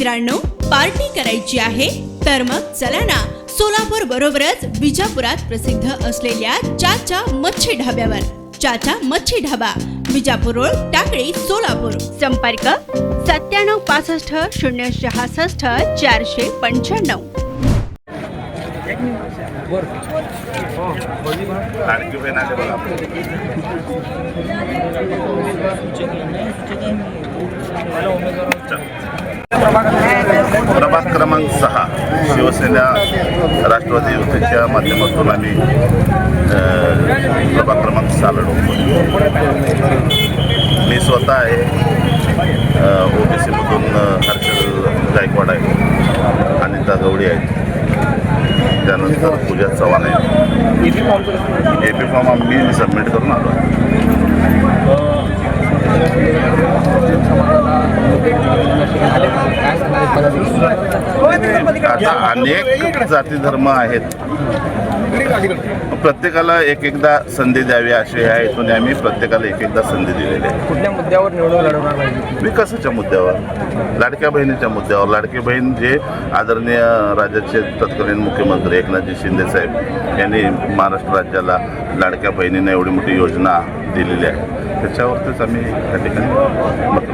मित्रांनो, पार्टी करायची आहे तर मग चला ना, सोलापूर बरोबरच विजापुरात प्रसिद्ध असलेल्या चाचा मच्छी ढाब्यावर. चाचा मच्छी ढाबा, विजापूर रोड, टाकळी, सोलापूर. संपर्क 9765 066 495. प्रभाग क्रमांक 6 शिवसेना राष्ट्रवादी युतीच्या माध्यमातून आम्ही प्रभाग क्रमांक 6 लढवतो. मी स्वतः आहे, ओबीसीमधून हर्षल गायकवाड आहे, अनिता गवळी आहे, त्यानंतर पूजा चव्हाण आहे. एपी फॉर्म मी सबमिट करून आलो. आता अनेक जाती धर्म आहेत, प्रत्येकाला एक एकदा संधी द्यावी अशी ह्या हेतूने आम्ही प्रत्येकाला एक एकदा संधी दिलेली आहे. कुठल्या मुद्द्यावर निवडणूक लढवणार पाहिजे? विकासाच्या मुद्द्यावर, लाडक्या बहिणीच्या मुद्द्यावर. लाडकी बहीण जे आदरणीय राज्याचे तत्कालीन मुख्यमंत्री एकनाथजी शिंदे साहेब यांनी महाराष्ट्र राज्याला लाडक्या बहिणींना एवढी मोठी योजना दिलेली आहे, त्याच्यावरतीच आम्ही त्या ठिकाणी मत